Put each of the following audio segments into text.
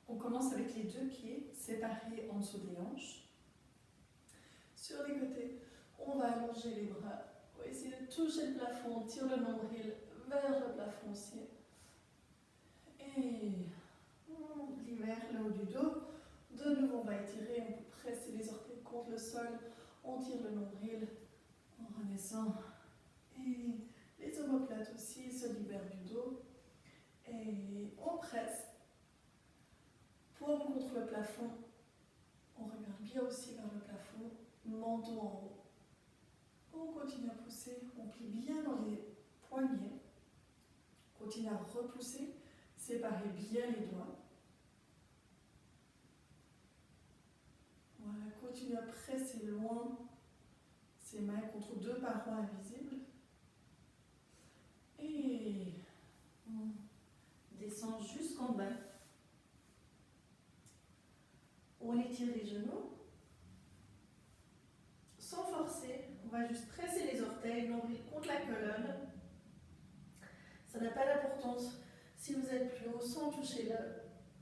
On commence avec les deux pieds séparés en dessous des hanches. Sur les côtés, on va allonger les bras. On va essayer de toucher le plafond, on tire le nombril vers le plafond aussi. Et on libère le haut du dos. De nouveau, on va étirer, on peut presser les orteils contre le sol. On tire le nombril, on redescend. Et les omoplates aussi se libèrent du dos. Et on presse. Paume contre le plafond. On regarde bien aussi vers le plafond. Menton en haut. On continue à pousser. On plie bien dans les poignets. Continue à repousser. Séparez bien les doigts. Voilà, continue à presser loin ses mains contre deux parois invisibles. Et on descend jusqu'en bas. On étire les genoux. Sans forcer, on va juste presser les orteils, nombril contre la colonne. Ça n'a pas d'importance si vous êtes plus haut sans toucher le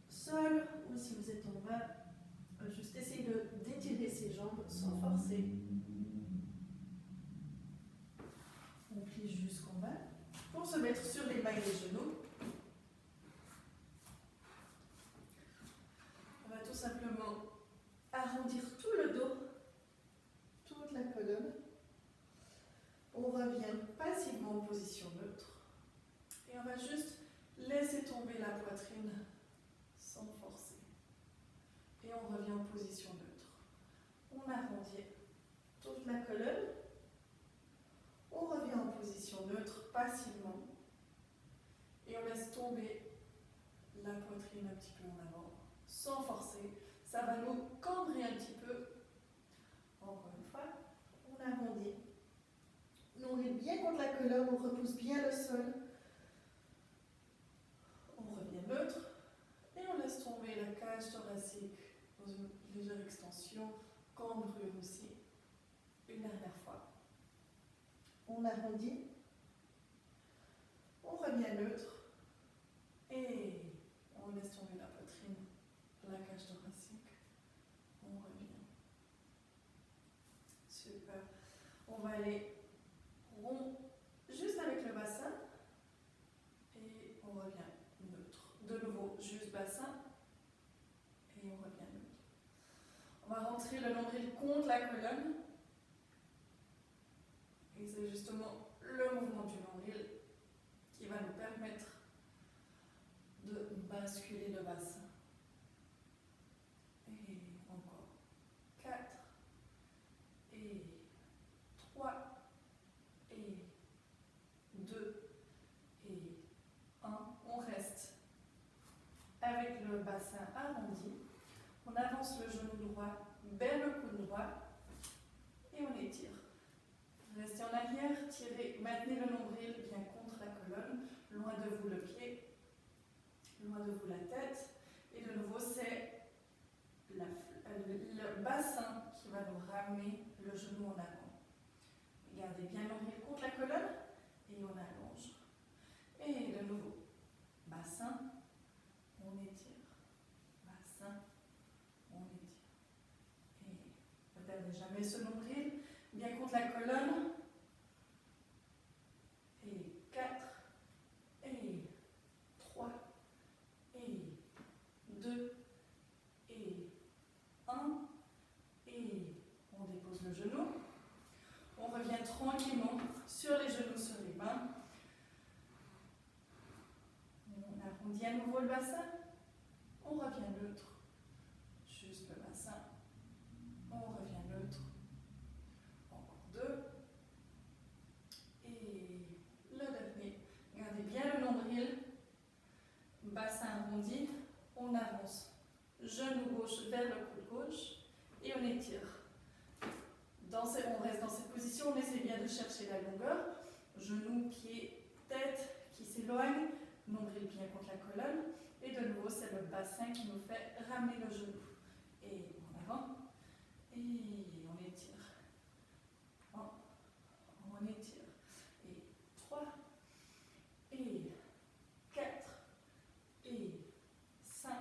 sol ou si vous êtes en bas. Juste essayer d'étirer ses jambes sans forcer. On plie jusqu'en bas pour se mettre sur les mains et les genoux. On va tout simplement arrondir tout le dos, toute la colonne. On revient passivement en position neutre. Et on va juste laisser tomber la poitrine sans forcer. Et on revient en position neutre. On arrondit toute la colonne. On revient en position neutre passivement. Et on laisse tomber la poitrine un petit peu en avant, sans forcer. Ça va nous cambrer un petit peu. Encore une fois, on arrondit. On est bien contre la colonne, on repousse bien le sol. On revient neutre. Et on laisse tomber la cage thoracique dans une légère extension, cambrure aussi. Une dernière fois. On arrondit. On revient neutre. Et on laisse tomber la poitrine, la cage thoracique. On revient. Super. On va aller rond juste avec le bassin. Et on revient neutre. De nouveau, juste bassin. Et on revient neutre. On va rentrer le nombril contre la colonne. Et c'est justement le mouvement du nombril qui va nous permettre de basculer le bassin. Et encore. 4. Et 3. Et 2. Et 1. On reste avec le bassin arrondi. On avance le genou droit vers le coude droit. Et on étire. Restez en arrière, tirez, maintenez le nombril bien contre la colonne, loin de vous le pied, loin de vous la tête. Et de nouveau, c'est le bassin qui va nous ramener le genou en avant. Gardez bien le nombril contre la colonne et on allonge. Et de nouveau, bassin, on étire. Bassin, on étire. Et ne perdez jamais ce nombril. Bien contre la colonne. Et 4. Et 3. Et 2. Et 1. Et on dépose le genou. On revient tranquillement sur les genoux, sur les mains. On arrondit à nouveau le bassin. On revient neutre. Juste le bassin. On revient neutre. 2. Et le dernier. Gardez bien le nombril. Bassin arrondi. On avance. Genou gauche vers le coude gauche. Et on étire. On reste dans cette position. On essaie bien de chercher la longueur. Genou, pied, tête qui s'éloigne. Nombril bien contre la colonne. Et de nouveau, c'est le bassin qui nous fait ramener le genou. Et en avant. Et on étire. On étire. Et 3. Et 4. Et 5.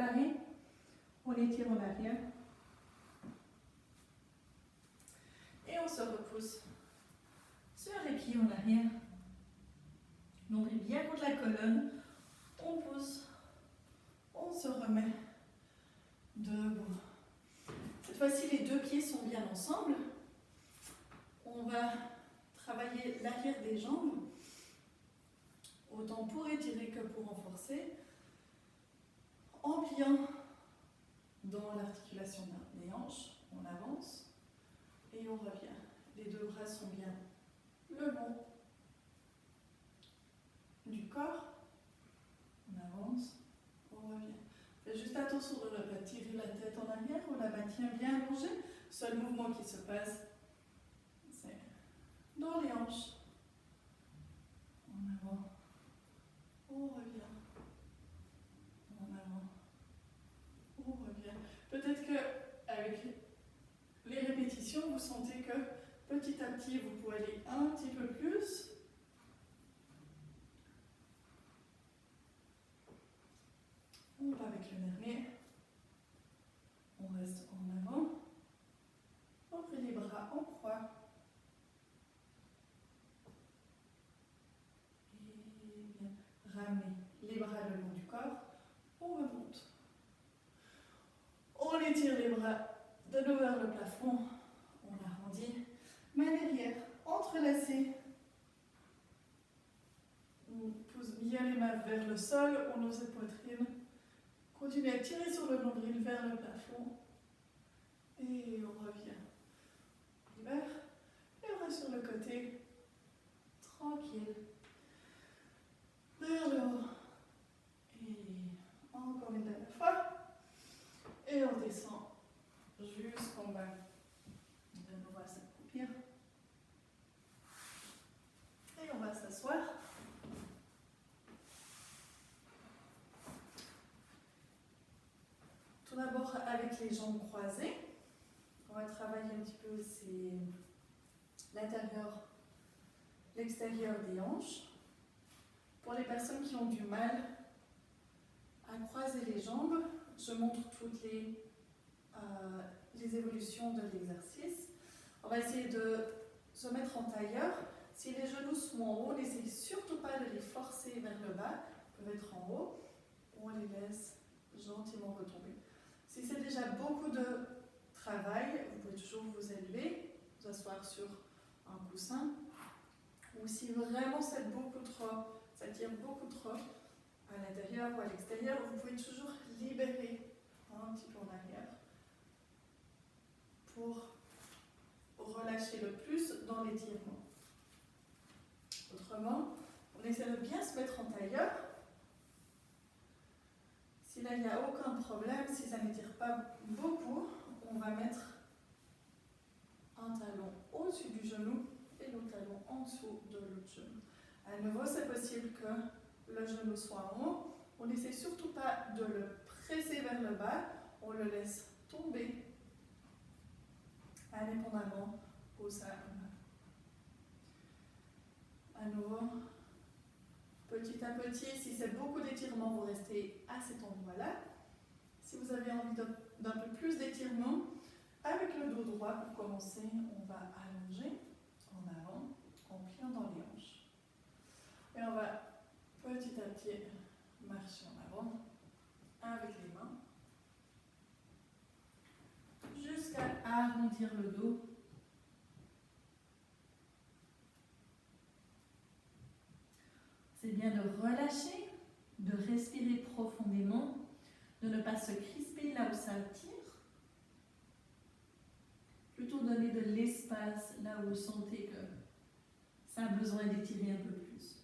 l'arrêt, on étire en arrière. Et on se repousse sur les pieds en arrière. Nombril bien contre la colonne. On pousse. On se remet debout. Cette fois-ci, les deux pieds sont bien ensemble. On va travailler l'arrière des jambes, autant pour étirer que pour renforcer, en pliant dans l'articulation des hanches. On avance et on revient. Les deux bras sont bien le long du corps. On avance, on revient. Faites juste attention de ne pas tirer la tête en arrière, on la maintient bien allongée. Seul mouvement qui se passe, c'est dans les hanches. En avant, on revient. En avant, on revient. Peut-être qu'avec les répétitions, vous sentez que petit à petit, vous pouvez aller un petit peu plus. On va avec le dernier. On reste en avant. Ouvrez les bras en croix. Et bien, ramenez les bras le long du corps. On remonte. On étire les bras de nouveau vers le plafond. On arrondit. Main derrière, entrelacées. On pousse bien les mains vers le sol. On ouvre cette poitrine. Continuez à tirer sur le nombril vers le plafond. Et on revient. On libère. Et on reste sur le côté. Tranquille. Vers le haut. Et encore une dernière fois. Et on descend jusqu'en bas. De nouveau à s'accroupir. Et on va s'asseoir. Tout d'abord avec les jambes croisées. On va travailler un petit peu l'intérieur, l'extérieur des hanches. Pour les personnes qui ont du mal à croiser les jambes, je montre toutes les évolutions de l'exercice. On va essayer de se mettre en tailleur. Si les genoux sont en haut, n'essayez surtout pas de les forcer vers le bas. Ils peuvent être en haut. On les laisse gentiment retomber. Si c'est déjà beaucoup de travail, vous pouvez toujours vous élever, vous asseoir sur un coussin. Ou si vraiment ça tire beaucoup trop à l'intérieur ou à l'extérieur, vous pouvez toujours libérer un petit peu en arrière pour relâcher le plus dans l'étirement. Autrement, on essaie de bien se mettre en tailleur. Si là il n'y a aucun problème, si ça n'étire pas beaucoup, on va mettre un talon au-dessus du genou et l'autre talon en dessous de l'autre genou. À nouveau, c'est possible que le genou soit en haut. On n'essaie surtout pas de le presser vers le bas, on le laisse tomber indépendamment au sein. À nouveau, petit à petit, si c'est beaucoup d'étirement, vous restez à cet endroit-là. Si vous avez envie d'un peu plus d'étirement, avec le dos droit pour commencer, on va allonger en avant, en pliant dans les hanches. Et on va petit à petit marcher en avant avec les mains jusqu'à arrondir le dos. C'est bien de relâcher, de respirer profondément, de ne pas se crisper là où ça tire. Plutôt donner de l'espace là où vous sentez que ça a besoin d'étirer un peu plus.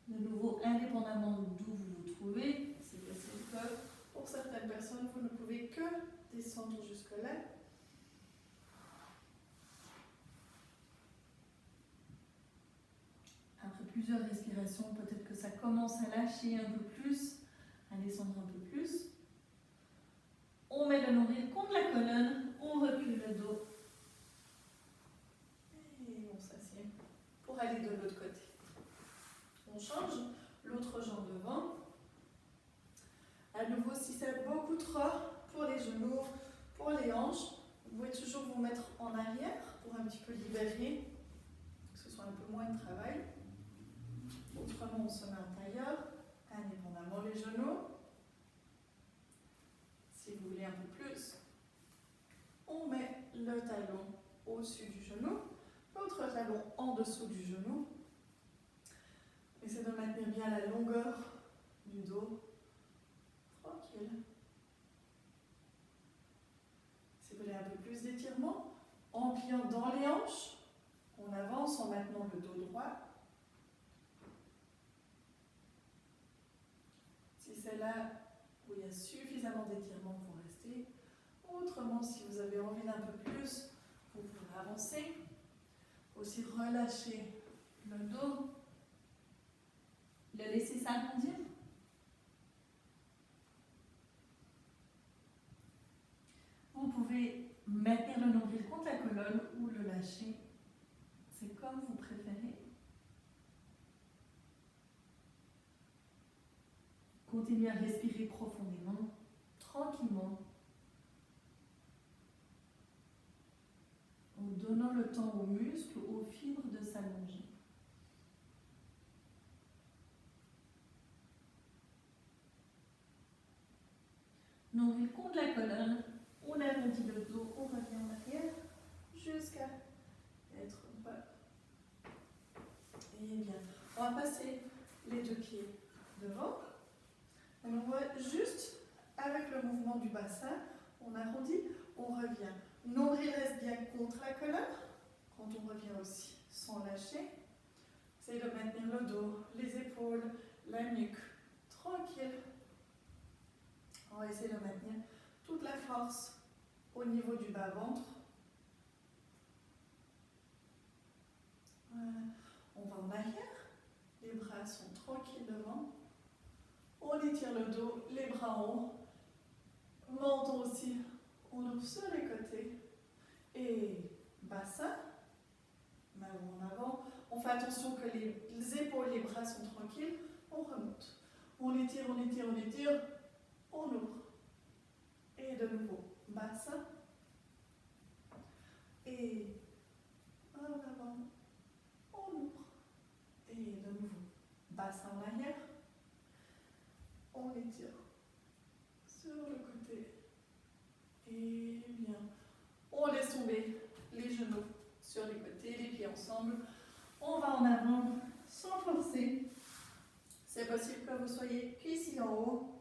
De nouveau, indépendamment d'où vous vous trouvez, c'est possible que pour certaines personnes, vous ne pouvez que descendre jusque-là. Après plusieurs respirations, peut-être que ça commence à lâcher un peu plus, à descendre un peu plus. On met le nombril contre la colonne, on recule le dos. Et on s'assied pour aller de l'autre côté. pour un petit peu libérer, que ce soit un peu moins de travail. Autrement, on se met en tailleur, indépendamment les genoux. Si vous voulez un peu plus, on met le talon au-dessus du genou, l'autre talon en dessous du genou. Essayez de maintenir bien la longueur du dos. Tranquille. Si vous voulez un peu plus d'étirement, en pliant dans les hanches, on avance en maintenant le dos droit. Si c'est là où il y a suffisamment d'étirement, vous restez. Autrement, si vous avez envie d'un peu plus, vous pouvez avancer. Aussi relâcher le dos. Le laisser s'agrandir. Vous pouvez maintenir le nombril contre la colonne ou le lâcher. C'est comme vous préférez. Continuez à respirer profondément, tranquillement, en donnant le temps aux muscles, aux fibres de s'allonger. Nombril contre la colonne, on arrondit le dos, on revient en arrière Jusqu'à être bas. Et bien, on va passer les deux pieds devant. Et on voit juste avec le mouvement du bassin, on arrondit, on revient. Nombril reste bien contre la colonne. Quand on revient aussi, sans lâcher. Essayez de maintenir le dos, les épaules, la nuque. Tranquille. On va essayer de maintenir toute la force au niveau du bas-ventre. Voilà. On va en arrière. Les bras sont tranquilles devant. On étire le dos, les bras en haut. Menton aussi. On ouvre sur les côtés. Et bassin. Main en avant. On fait attention que les épaules, les bras sont tranquilles. On remonte. On étire, on étire, on étire. On ouvre. Et de nouveau, bassin. Et en avant. On ouvre. Et de nouveau, bassin en arrière. On étire sur le côté. Et bien. On laisse tomber les genoux sur les côtés, les pieds ensemble. On va en avant sans forcer. C'est possible que vous soyez qu'ici en haut.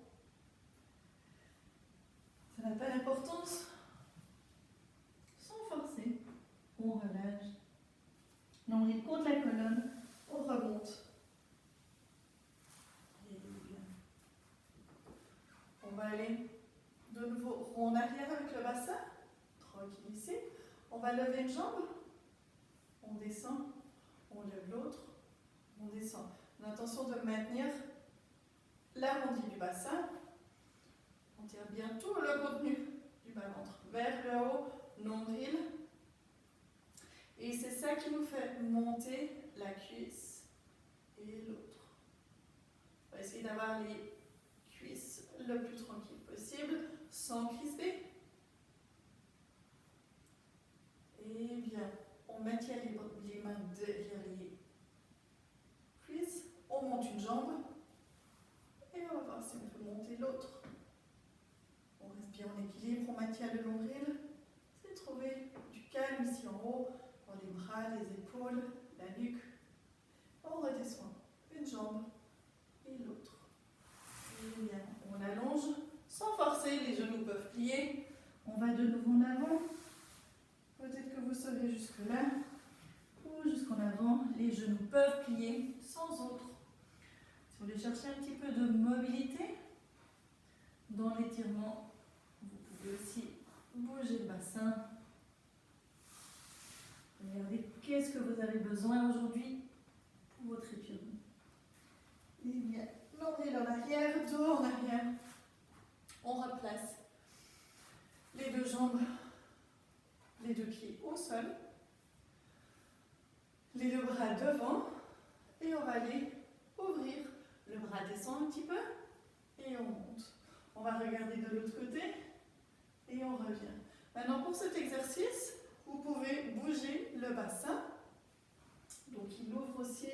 Ça n'a pas d'importance. sans forcer. On relâche. Nombril contre la colonne, On remonte. Et bien. On va aller de nouveau rond en arrière avec le bassin. Tranquille ici. On va lever une jambe. On descend. On lève l'autre. On descend. L'intention de maintenir l'arrondi du bassin. On tire bien tout le contenu du bas-ventre vers le haut, nombril. Et c'est ça qui nous fait monter la cuisse et l'autre. On va essayer d'avoir les cuisses le plus tranquille possible, sans crisper. Et bien, on maintient les mains derrière les cuisses, on monte une jambe et on va voir si on peut monter l'autre. On reste bien en équilibre, on maintient le nombril. C'est trouver du calme ici en haut, dans les bras, les épaules, la nuque. On redescend une jambe et l'autre. Et bien, on allonge sans forcer, les genoux peuvent plier. On va de nouveau en avant. Peut-être que vous serez jusque-là ou jusqu'en avant. Les genoux peuvent plier sans autre. Si vous voulez chercher un petit peu de mobilité dans l'étirement, vous pouvez aussi bouger le bassin. Regardez qu'est-ce que vous avez besoin aujourd'hui pour votre étirement. Et bien, nombril en arrière, dos en arrière. On replace les deux jambes, les deux pieds au sol, les deux bras devant et on va aller ouvrir. Le bras descend un petit peu et on monte. On va regarder de l'autre côté et on revient. Maintenant pour cet exercice, vous pouvez bouger le bassin. Donc il ouvre aussi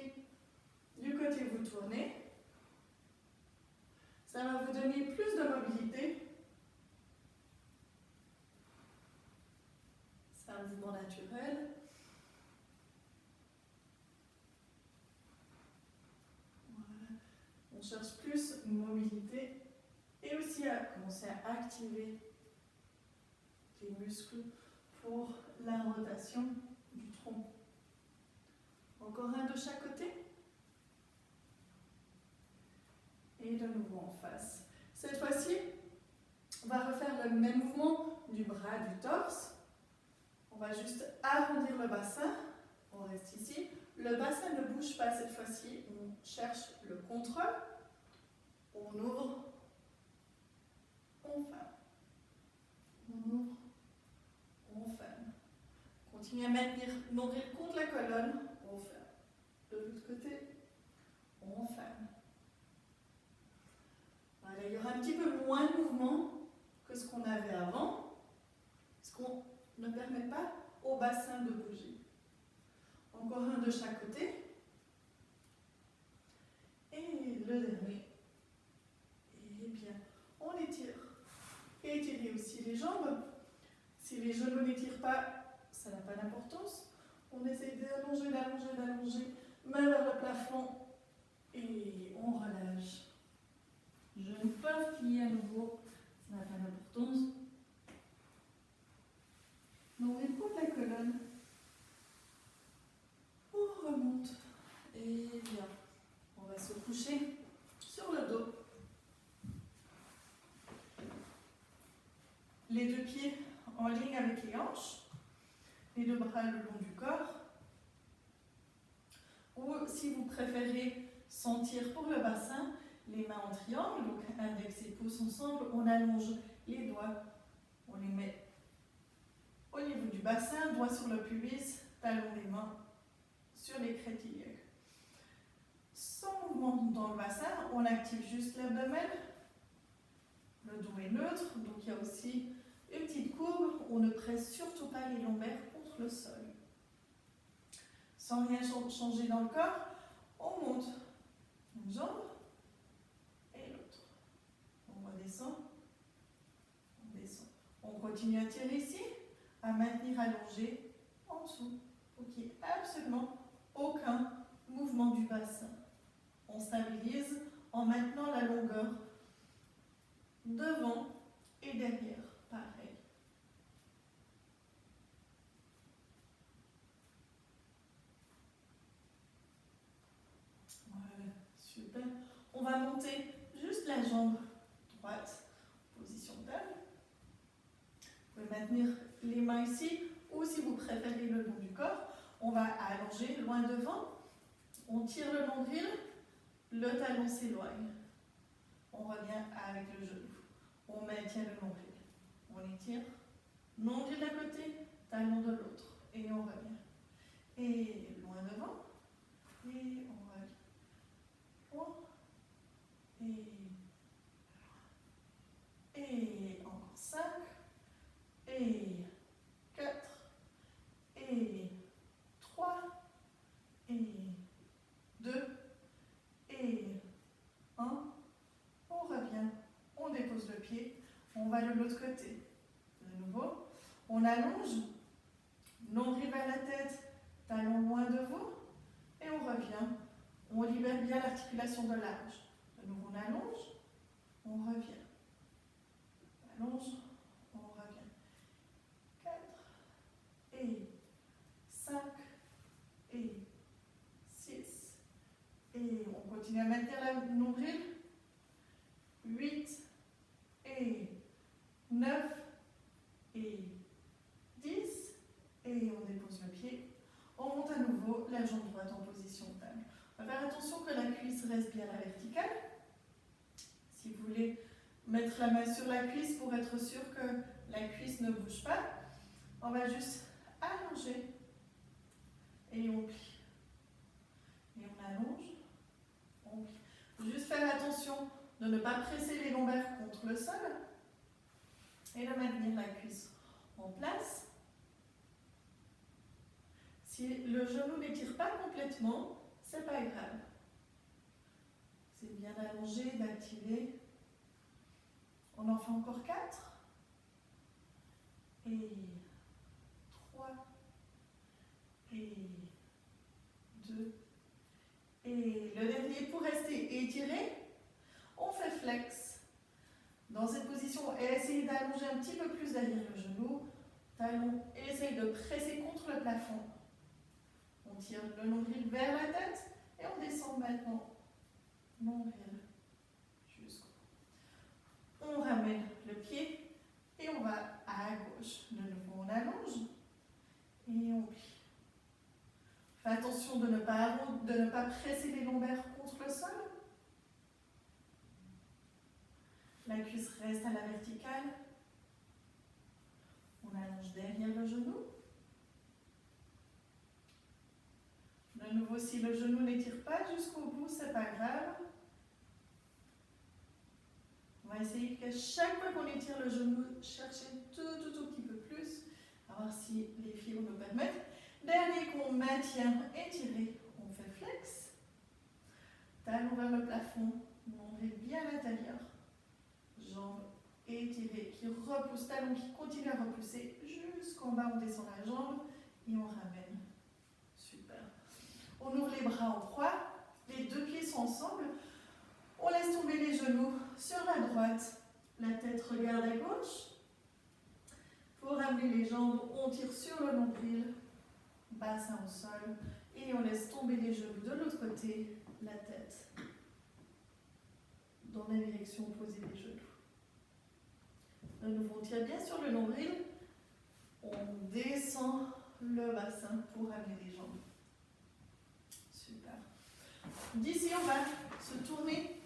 du côté où vous tournez. Ça va vous donner plus de mobilité. C'est un mouvement naturel. Voilà. On cherche plus une mobilité et aussi à commencer à activer les muscles pour la rotation du tronc. Encore un de chaque côté. Et de nouveau en face. Cette fois-ci, on va refaire le même mouvement du bras, du torse. On va juste arrondir le bassin. On reste ici. Le bassin ne bouge pas cette fois-ci. On cherche le contrôle. On ouvre. On ferme. On ouvre. On ferme. Continuez à maintenir nombril contre la colonne. On ferme. De l'autre côté, on ferme. Voilà, il y aura un petit peu moins de mouvement que ce qu'on avait avant, parce qu'on ne permet pas au bassin de bouger. Encore un de chaque côté. Et le dernier. Et bien, on étire. Et étirez aussi les jambes. Si les genoux n'étirent pas, ça n'a pas d'importance. On essaye d'allonger, d'allonger, d'allonger, main vers le plafond et on relâche. Genoux peuvent plier à nouveau, ça n'a pas d'importance. Donc on écoute la colonne. On remonte. Et bien, on va se coucher sur le dos. Les deux pieds en ligne avec les hanches. Les deux bras le long du corps. Ou si vous préférez sentir pour le bassin, les mains en triangle, donc index et pouce ensemble, on allonge les doigts, on les met au niveau du bassin, doigts sur le pubis, talons des mains sur les crêtes iliaques. Sans mouvement dans le bassin, on active juste l'abdomen, le dos est neutre, donc il y a aussi une petite courbe, on ne presse surtout pas les lombaires contre le sol. Sans rien changer dans le corps, on monte une jambe et l'autre. On redescend, on descend. On continue à tirer ici, à maintenir allongé en dessous, pour qu'il n'y ait absolument aucun mouvement du bassin. On stabilise en maintenant la longueur devant et derrière, pareil. Voilà, super. On va monter juste la jambe droite, position table. Vous pouvez maintenir les mains ici, ou si vous préférez le long du corps, on va allonger loin devant. On tire le nombril, le talon s'éloigne. On revient avec le genou. On maintient le nombril. On étire, nombril d'un côté, talon de l'autre. Et on revient. Et loin devant. Et on revient. Et encore 5. Et 4. Et 3. Et 2. Et 1. On revient. On dépose le pied. On va de l'autre côté. De nouveau. On allonge. Nombril vers la tête. Talon loin de vous. Et on revient. On libère bien l'articulation de l'âge. De nouveau, on allonge. On revient. Allonge. On revient. 4. Et 5. Et 6. Et on continue à maintenir le nombril. 8. Et 9. Et 10. Et on dépose le pied. On monte à nouveau la jambe droite en position table. On va faire attention que la cuisse reste bien à la verticale. Si vous voulez mettre la main sur la cuisse pour être sûr que la cuisse ne bouge pas, on va juste allonger et on plie. Et on allonge, on plie. Il faut juste faire attention de ne pas presser les lombaires contre le sol et de maintenir la cuisse en place. Si le genou n'étire pas complètement, c'est pas grave. C'est bien d'allonger, d'activer. On en fait encore 4. Et 3. Et 2. Et le dernier, pour rester étiré, on fait flex. Dans cette position, essayez d'allonger un petit peu plus derrière le genou. Talon, essaye de presser contre le plafond. On tire le nombril vers la tête et on descend maintenant. Nombril jusqu'au bout. On ramène le pied et on va à gauche. De nouveau, on allonge et on plie. Fais attention de ne pas presser les lombaires contre le sol. La cuisse reste à la verticale. On allonge derrière le genou. De nouveau, si le genou n'étire pas jusqu'au bout, c'est pas grave. On va essayer qu'à chaque fois qu'on étire le genou, chercher tout petit peu plus, à voir si les fibres nous permettent. Dernier qu'on maintient étiré, on fait flex. Talon vers le plafond, nombril bien à l'intérieur. Jambes étirées qui repoussent, talon qui continue à repousser jusqu'en bas, on descend la jambe et on ramène. Super. On ouvre les bras en croix, les deux pieds sont ensemble. On laisse tomber les genoux sur la droite, la tête regarde à gauche. Pour ramener les jambes, on tire sur le nombril, bassin au sol, et on laisse tomber les genoux de l'autre côté, la tête dans la direction opposée des genoux. De nouveau, on tire bien sur le nombril, on descend le bassin pour ramener les jambes. Super. D'ici, on va se tourner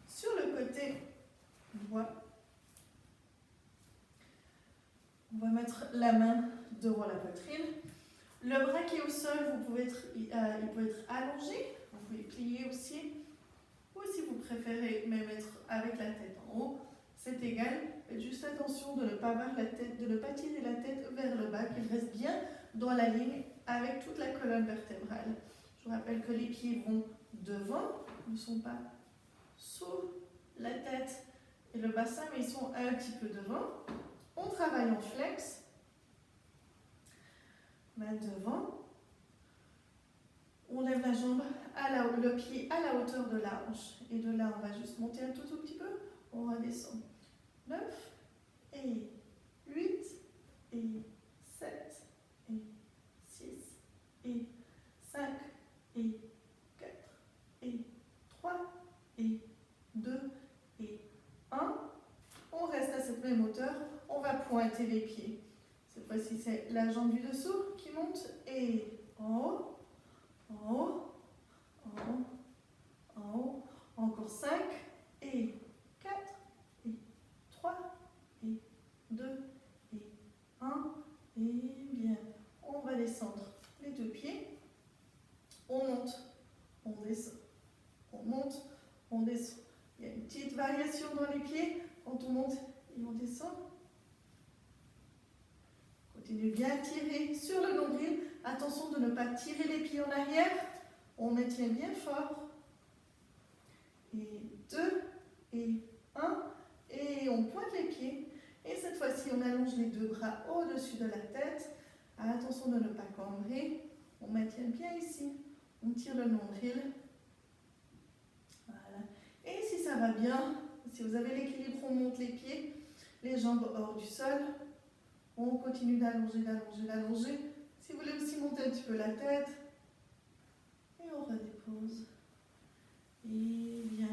sur le côté droit. On va mettre la main devant la poitrine. Le bras qui est au sol, il peut être allongé. Vous pouvez plier aussi. Ou si vous préférez même être avec la tête en haut, c'est égal. Faites juste attention de ne pas tirer la tête vers le bas, qu'il reste bien dans la ligne avec toute la colonne vertébrale. Je vous rappelle que les pieds vont devant, ne sont pas sous la tête et le bassin, mais ils sont un petit peu devant. On travaille en flex. Main devant. On lève la jambe, le pied à la hauteur de la hanche. Et de là, on va juste monter un tout petit peu. On redescend. 9 et 8 et 7 et 6 et 5 et 4 et 3 et 2 et 1. On reste à cette même hauteur. On va pointer les pieds. Cette fois-ci, c'est la jambe du dessous qui monte et en haut, en haut, en haut, en haut. Encore 5 et 4 et 3 et 2 et 1. Et bien, on va descendre les deux pieds. On monte, on descend. On monte, on descend. Il y a une petite variation dans les pieds. Quand on monte et on descend. Continuez bien à tirer sur le nombril. Attention de ne pas tirer les pieds en arrière. On maintient bien fort. Et 2 et 1. Et on pointe les pieds. Et cette fois-ci, on allonge les deux bras au-dessus de la tête. Attention de ne pas cambrer. On maintient bien ici. On tire le nombril. Voilà. Et si ça va bien, si vous avez l'équilibre, on monte les pieds, les jambes hors du sol. On continue d'allonger, d'allonger, d'allonger. Si vous voulez aussi monter un petit peu la tête. Et on redépose. Et bien,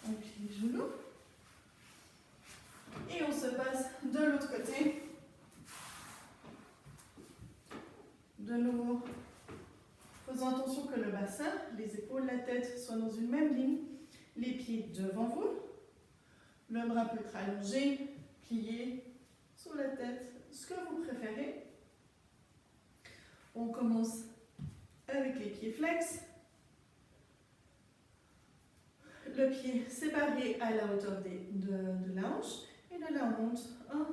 on plie les genoux. Et on se passe de l'autre côté. De nouveau, faisons attention que le bassin, les épaules, la tête soient dans une même ligne. Les pieds devant vous. Le bras peut être allongé, plié, sous la tête, ce que vous préférez. On commence avec les pieds flex. Le pied séparé à la hauteur de la hanche. Et de là, on monte 1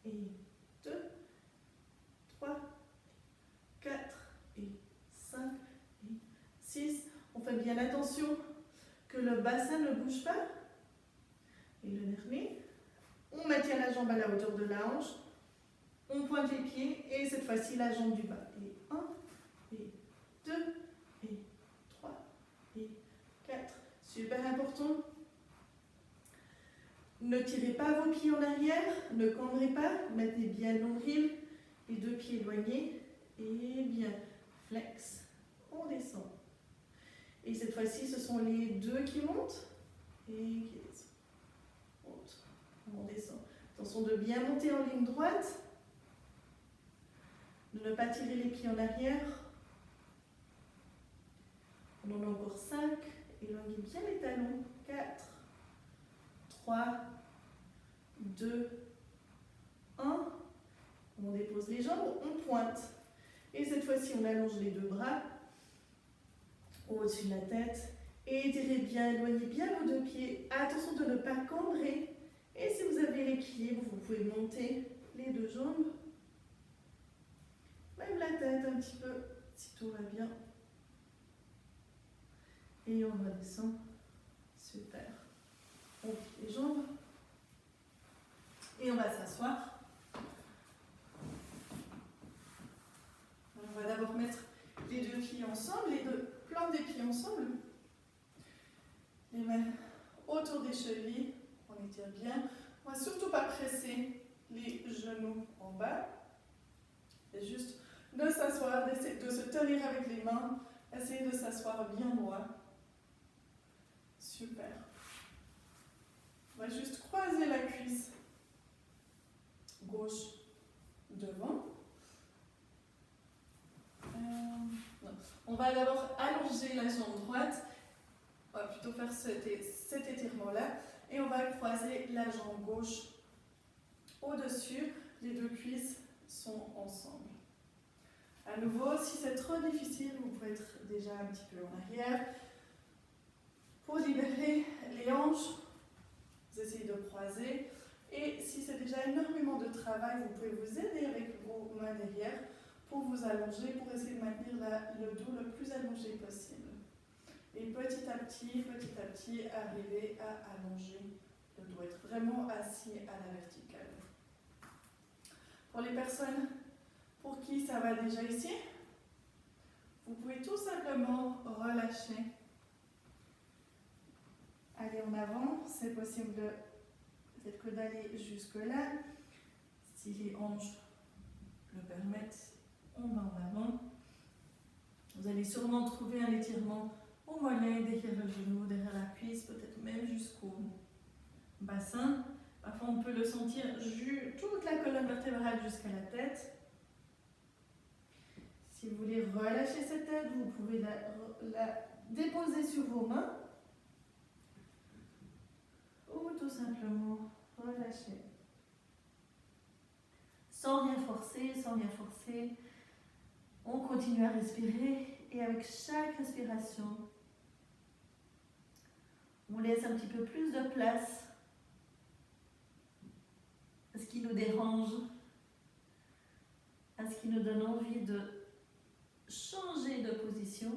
et 2, 3, 4 et bien attention que le bassin ne bouge pas. Et le dernier. On maintient la jambe à la hauteur de la hanche. On pointe les pieds et cette fois-ci la jambe du bas. Et 1, et 2, et 3, et 4. Super important. Ne tirez pas vos pieds en arrière, ne cambrez pas, maintenez bien le nombril, les deux pieds éloignés, et bien, flex, on descend. Et cette fois-ci, ce sont les deux qui montent, et qui descendent. Monte, on descend. Attention de bien monter en ligne droite, de ne pas tirer les pieds en arrière. On en a encore 5, éloignez bien les talons, 4, 3, 2, 1. On dépose les jambes, on pointe. Et cette fois-ci, on allonge les deux bras au-dessus de la tête. Et étirez bien, éloignez bien vos deux pieds. Attention de ne pas cambrer. Et si vous avez l'équilibre, vous pouvez monter les deux jambes. Même la tête un petit peu, si tout va bien. Et on redescend. Super. On plie les jambes. Et on va s'asseoir. On va d'abord mettre les deux pieds ensemble, les deux plantes des pieds ensemble. Les mains autour des chevilles. On étire bien. On ne va surtout pas presser les genoux en bas. C'est juste de s'asseoir, de se tenir avec les mains. Essayez de s'asseoir bien droit. Super. On va juste croiser la cuisse gauche devant. On va d'abord allonger la jambe droite. On va plutôt faire cet étirement-là. Et on va croiser la jambe gauche au-dessus. Les deux cuisses sont ensemble. À nouveau, si c'est trop difficile, vous pouvez être déjà un petit peu en arrière. Pour libérer les hanches, vous essayez de croiser. Et si c'est déjà énormément de travail, vous pouvez vous aider avec vos mains derrière pour vous allonger, pour essayer de maintenir le dos le plus allongé possible. Et petit à petit, arriver à allonger le dos, être vraiment assis à la verticale. Pour les personnes pour qui ça va déjà ici, vous pouvez tout simplement relâcher. Aller en avant, c'est possible peut-être que d'aller jusque-là. Si les hanches le permettent, on va en avant. Vous allez sûrement trouver un étirement au mollet, derrière le genou, derrière la cuisse, peut-être même jusqu'au bassin. Parfois, on peut le sentir toute la colonne vertébrale jusqu'à la tête. Si vous voulez relâcher cette tête, vous pouvez la déposer sur vos mains ou tout simplement relâcher. Sans rien forcer, on continue à respirer et avec chaque respiration, on laisse un petit peu plus de place à ce qui nous dérange, à ce qui nous donne envie de changer de position.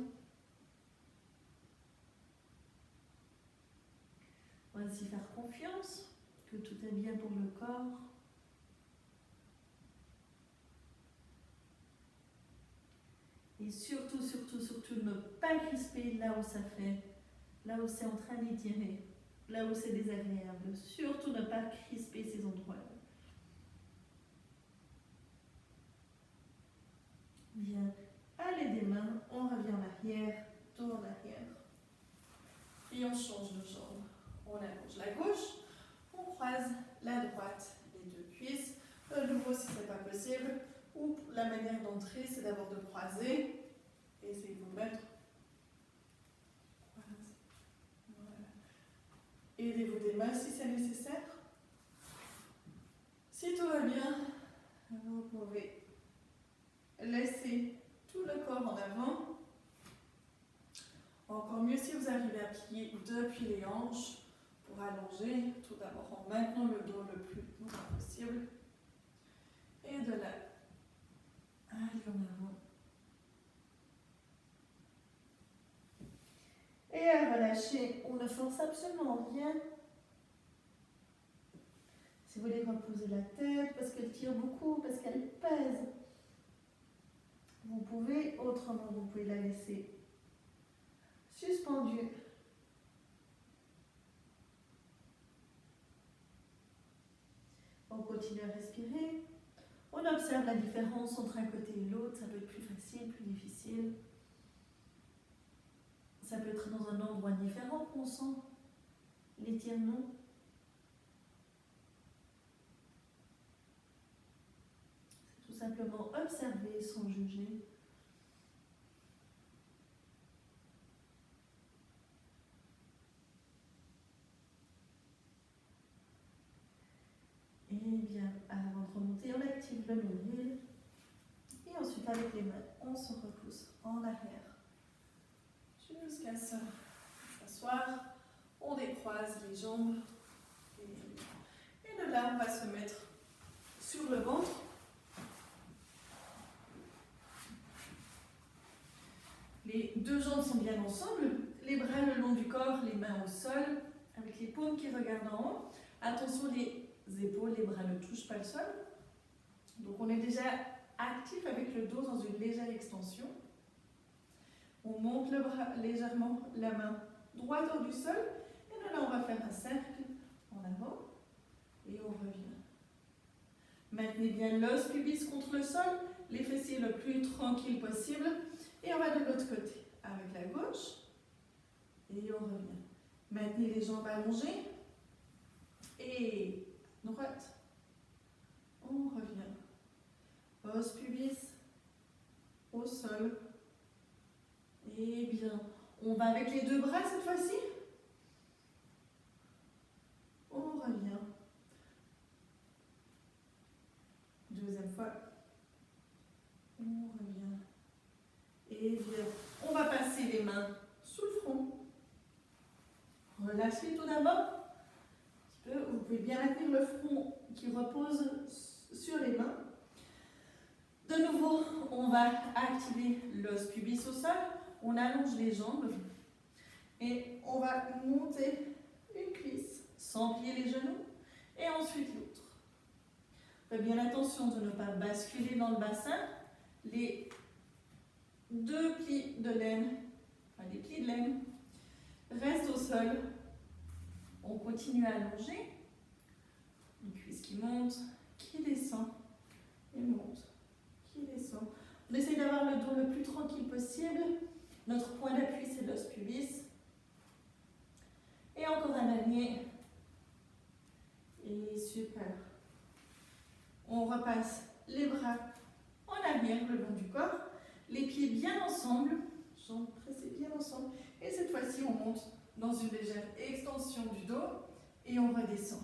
On va aussi faire confiance que tout est bien pour le corps. Et surtout, ne pas crisper là où ça fait, là où c'est en train d'étirer, là où c'est désagréable. Surtout ne pas crisper ces endroits-là. Bien. Allez des mains, on revient en arrière, dos en arrière. Et on change de jambe. On allonge la gauche, on croise la droite, les deux cuisses. De nouveau, si ce n'est pas possible, ou la manière d'entrer, c'est d'abord de croiser. Et essayez de vous mettre. Voilà. Aidez-vous des mains si c'est nécessaire. Si tout va bien, vous pouvez laisser tout le corps en avant. Encore mieux si vous arrivez à plier depuis les hanches pour allonger, tout d'abord en maintenant le dos le plus droit possible. Et de là, aller en avant. relâcher, on ne force absolument rien. Si vous voulez reposer la tête, parce qu'elle tire beaucoup, parce qu'elle pèse, vous pouvez, autrement, vous pouvez la laisser suspendue. On continue à respirer. On observe la différence entre un côté et l'autre. Ça peut être plus facile, plus difficile. Ça peut être dans un endroit différent qu'on sent l'étirement. C'est tout simplement observer sans juger. Et bien, avant de remonter, on active le nombril. Et ensuite, avec les mains, on se repousse en arrière. Jusqu'à s'asseoir. On décroise les jambes. Et de là, on va se mettre sur le ventre. Les deux jambes sont bien ensemble. Les bras le long du corps, les mains au sol, avec les paumes qui regardent en haut. Attention, les épaules, les bras ne touchent pas le sol. Donc on est déjà actif avec le dos dans une légère extension. On monte le bras légèrement, la main droite hors du sol. Et de là, on va faire un cercle en avant. Et on revient. Maintenez bien l'os pubis contre le sol, les fessiers le plus tranquille possible. Et on va de l'autre côté, avec la gauche. Et on revient. Maintenez les jambes allongées. Et droite. On revient. Os pubis au sol. Et bien, on va avec les deux bras cette fois-ci. On revient. Deuxième fois. On revient. Et bien, on va passer les mains sous le front. Relâchez tout d'abord. Vous pouvez bien maintenir le front qui repose sur les mains. De nouveau, on va activer l'os pubis au sol. On allonge les jambes et on va monter une cuisse sans plier les genoux et ensuite l'autre. Faites bien attention de ne pas basculer dans le bassin. Les deux plis de laine, les plis de laine restent au sol. On continue à allonger. Une cuisse qui monte, qui descend et monte, qui descend. On essaie d'avoir le dos le plus tranquille possible. Notre point d'appui, c'est l'os pubis. Et encore un dernier. Et super. On repasse les bras en arrière, le long du corps. Les pieds bien ensemble. Jambes pressées bien ensemble. Et cette fois-ci, on monte dans une légère extension du dos. Et on redescend.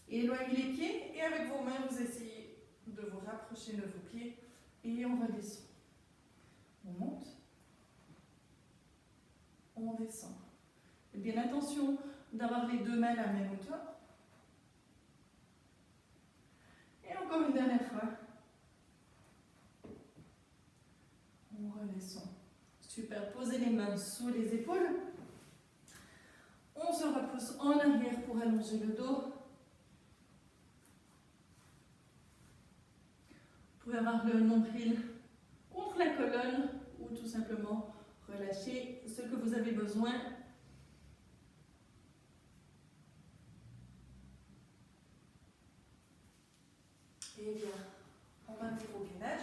Et éloignez les pieds. Et avec vos mains, vous essayez de vous rapprocher de vos pieds. Et on redescend. On monte. On descend. Et bien attention d'avoir les deux mains à la même hauteur. Et encore une dernière fois. On redescend. Super. Posez les mains sous les épaules. On se repousse en arrière pour allonger le dos. Vous pouvez avoir le nombril contre la colonne ou tout simplement relâcher ce que vous avez besoin. Et bien, on va venir au gainage.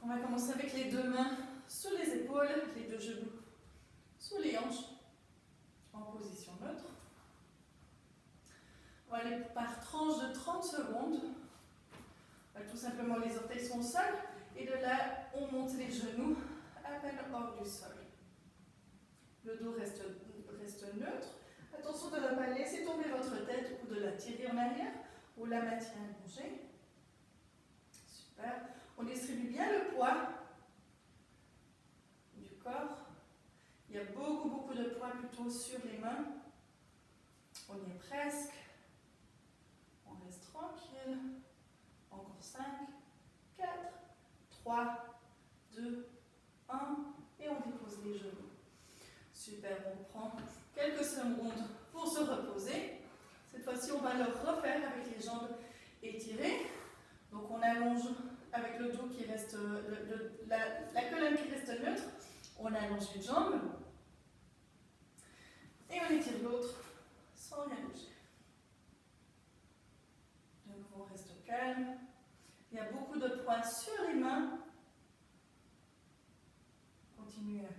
On va commencer avec les deux mains sous les épaules, les deux genoux sous les hanches, en position neutre. On va aller par tranche de 30 secondes. Tout simplement, les orteils sont au sol. Et de là, on monte les genoux à peine hors du sol. Le dos reste neutre. Attention de ne pas laisser tomber votre tête ou de la tirer en arrière ou la maintien allongée. Super. On distribue bien le poids du corps. Il y a beaucoup de poids plutôt sur les mains. On y est presque. On reste tranquille. Encore 5, 4, 3, 2, 1. Et on dépose les genoux. Super, on prend quelques secondes pour se reposer. Cette fois-ci, on va le refaire avec les jambes étirées. Donc on allonge avec le dos qui reste, la colonne qui reste neutre. On allonge une jambe. Et on étire l'autre sans rien bouger. De nouveau, on reste calme. Il y a beaucoup de poids sur les mains. Continuez à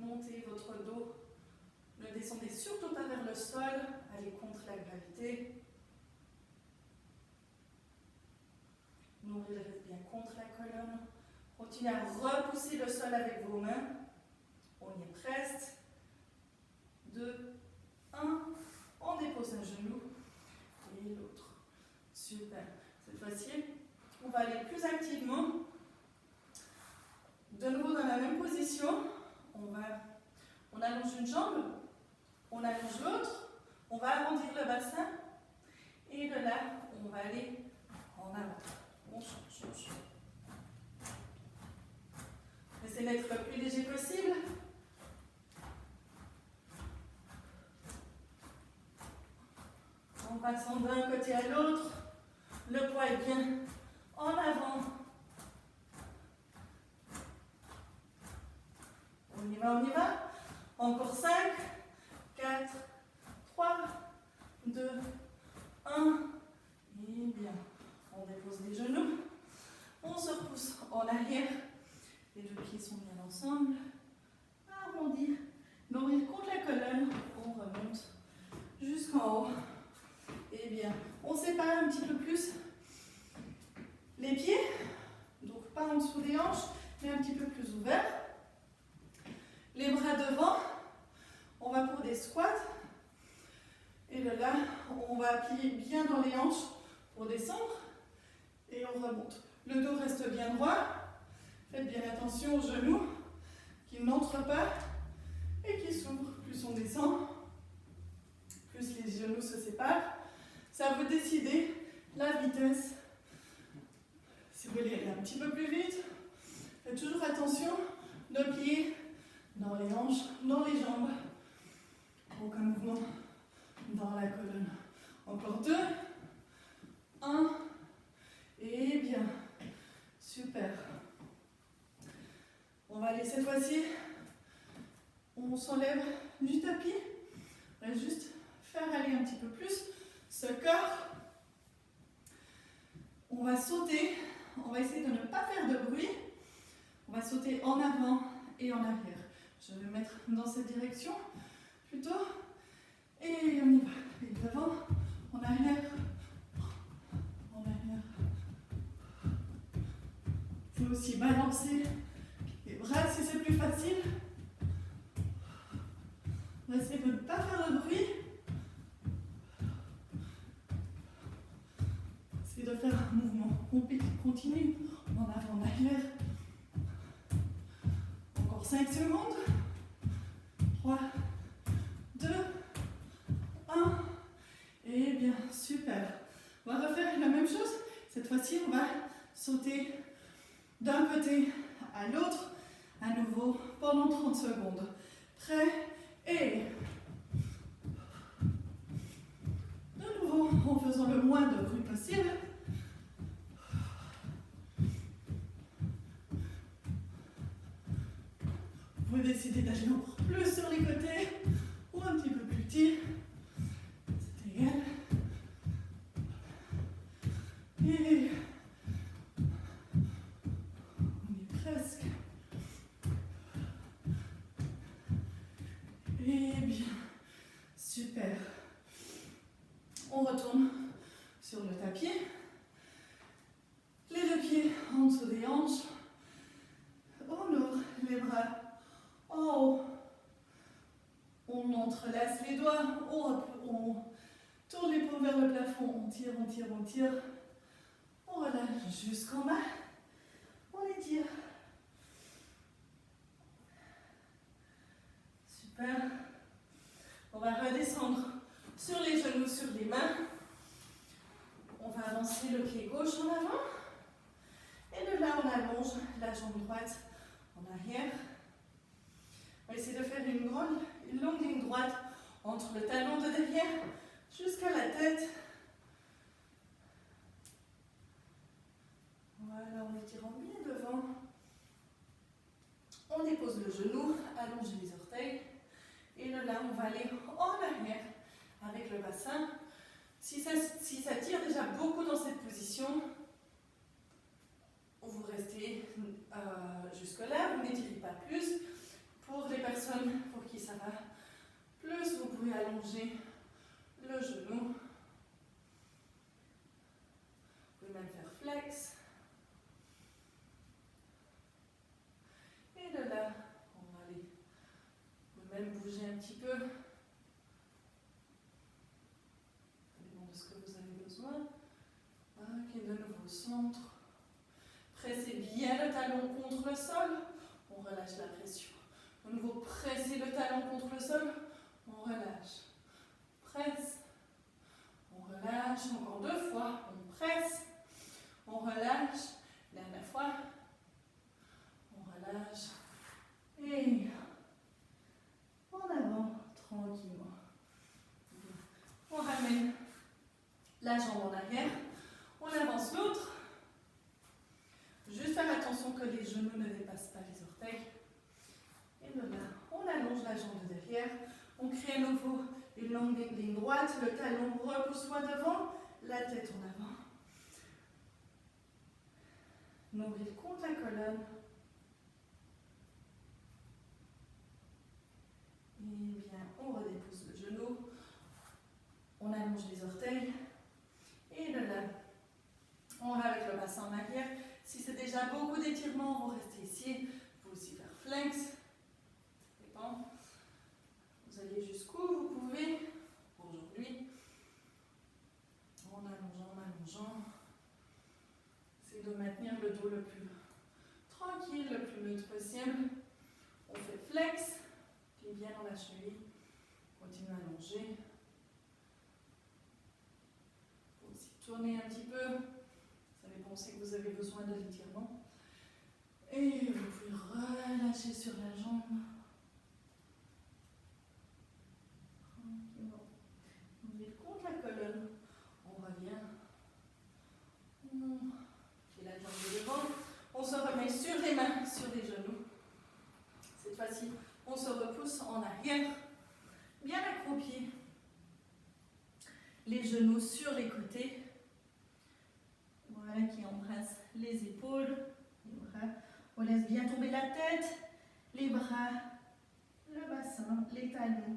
monter votre dos. Ne descendez surtout pas vers le sol. Allez contre la gravité. Nombril reste bien contre la colonne. Continuez à repousser le sol avec vos mains. On y est presque. 2, 1. On dépose un genou et l'autre. Super. Cette fois-ci, on va aller plus activement. De nouveau dans la même position. On allonge une jambe. On allonge l'autre. On va arrondir le bassin. Et de là, on va aller en avant. On change. Essayez d'être le plus léger possible. En passant d'un côté à l'autre, le poids est bien en avant. On y va. Encore 5, 4, 3, 2, 1. Et bien. On dépose les genoux. On se repousse en arrière. Les deux pieds sont bien ensemble. Arrondi. Nombril contre la colonne. On remonte jusqu'en haut. Et bien, on sépare un petit peu plus les pieds. Donc pas en dessous des hanches, mais un petit peu plus ouvert. Les bras devant. On va pour des squats. Et de là, on va appuyer bien dans les hanches pour descendre. Et on remonte. Le dos reste bien droit. Faites bien attention aux genoux qui n'entrent pas et qui s'ouvrent. Plus on descend, plus les genoux se séparent. Ça vous décider la vitesse. Si vous voulez aller un petit peu plus vite, faites toujours attention. Nos pieds dans les hanches, dans les jambes. Aucun mouvement dans la colonne. Encore 2. 1. Et bien. Super. On va aller cette fois-ci. On s'enlève du tapis. On va juste faire aller un petit peu plus ce corps. On va sauter. On va essayer de ne pas faire de bruit. On va sauter en avant et en arrière. Je vais me mettre dans cette direction plutôt. Et on y va. Et devant, en arrière. En arrière. Vous pouvez aussi balancer les bras si c'est plus facile. On va essayer de ne pas faire de bruit. Essayez de faire un mouvement continu en avant, en arrière. Encore 5 secondes. 3, 2, 1. Et bien, super. On va refaire la même chose. Cette fois-ci, on va sauter d'un côté à l'autre, à nouveau, pendant 30 secondes. Prêt? Et de nouveau, en faisant le moins de bruit possible. Vous pouvez décider d'aller encore plus sur les côtés ou un petit peu plus petit. C'est égal. Et on est presque. Et bien, super. On retourne sur le tapis. Les deux pieds en dessous des hanches. On ouvre les bras en haut. On entrelace les doigts. On tourne les paumes vers le plafond. On tire, on tire, on tire. On relâche jusqu'en bas. On étire. Super. On va redescendre sur les genoux, sur les mains. On va avancer le pied gauche en avant. Et de là, on allonge la jambe droite en arrière. On va essayer de faire une longue ligne droite entre le talon de derrière jusqu'à la tête. Voilà, en étirant bien devant. On dépose le genou, allonge les orteils. Et là, on va aller en arrière avec le bassin. Si ça tire déjà beaucoup dans cette position, vous restez jusque-là, vous n'étirez pas plus. Pour les personnes pour qui ça va plus, vous pouvez allonger le genou. Vous pouvez même faire flex. Et de là, on va aller. Vous pouvez même bouger un petit peu. Ça dépend de ce que vous avez besoin. Ok, de nouveau au centre. Pressez bien le talon contre le sol. On relâche la pression. De nouveau, pressez le talon contre le sol. On relâche. Presse. On relâche. Encore 2 fois. On presse. On relâche. Dernière fois. On relâche. Et en avant, tranquillement. On ramène la jambe en arrière. On avance l'autre. Juste faire attention que les genoux ne dépassent pas les orteils. Et de là, on allonge la jambe de derrière. On crée à nouveau une longue ligne droite. Le talon repousse loin devant. La tête en avant. Nombril contre la colonne. Et bien, on redépousse le genou. On allonge les orteils. Et de là, on va avec le bassin en arrière. Si c'est déjà beaucoup d'étirements, vous restez ici. Vous pouvez aussi faire flex. Ça dépend. Vous allez jusqu'où vous pouvez. Aujourd'hui, en allongeant. C'est de maintenir le dos le plus tranquille, le plus neutre possible. On fait flex. Pied bien dans la cheville. Continuez à allonger. Vous aussi tourner un petit peu. Ça dépend aussi que vous avez besoin de l'étirement. Et vous pouvez relâcher sur la jambe. Tranquillement. On met contre la colonne. On revient. Et la jambe de devant. On se remet sur les mains, sur les genoux. Cette fois-ci, on se repousse en arrière. Bien accroupi. Les genoux sur les côtés. Voilà, qui embrasse les épaules. Les bras. On laisse bien tomber la tête, les bras, le bassin, les talons.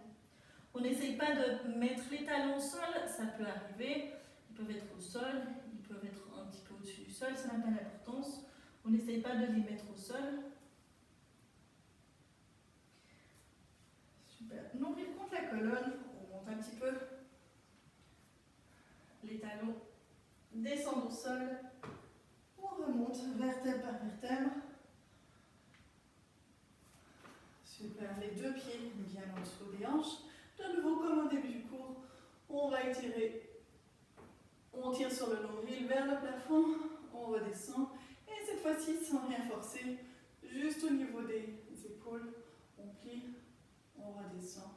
On n'essaye pas de mettre les talons au sol, ça peut arriver. Ils peuvent être au sol, ils peuvent être un petit peu au-dessus du sol, ça n'a pas d'importance. On n'essaye pas de les mettre au sol. Super. Nombril contre la colonne, on monte un petit peu. Les talons descendent au sol. On remonte vertèbre par vertèbre. Super, les 2 pieds bien en dessous des hanches. De nouveau, comme au début du cours, on va étirer. On tire sur le nombril vers le plafond, on redescend. Et cette fois-ci, sans rien forcer, juste au niveau des épaules, on plie, on redescend.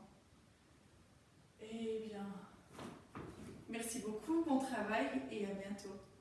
Et bien, merci beaucoup, bon travail et à bientôt.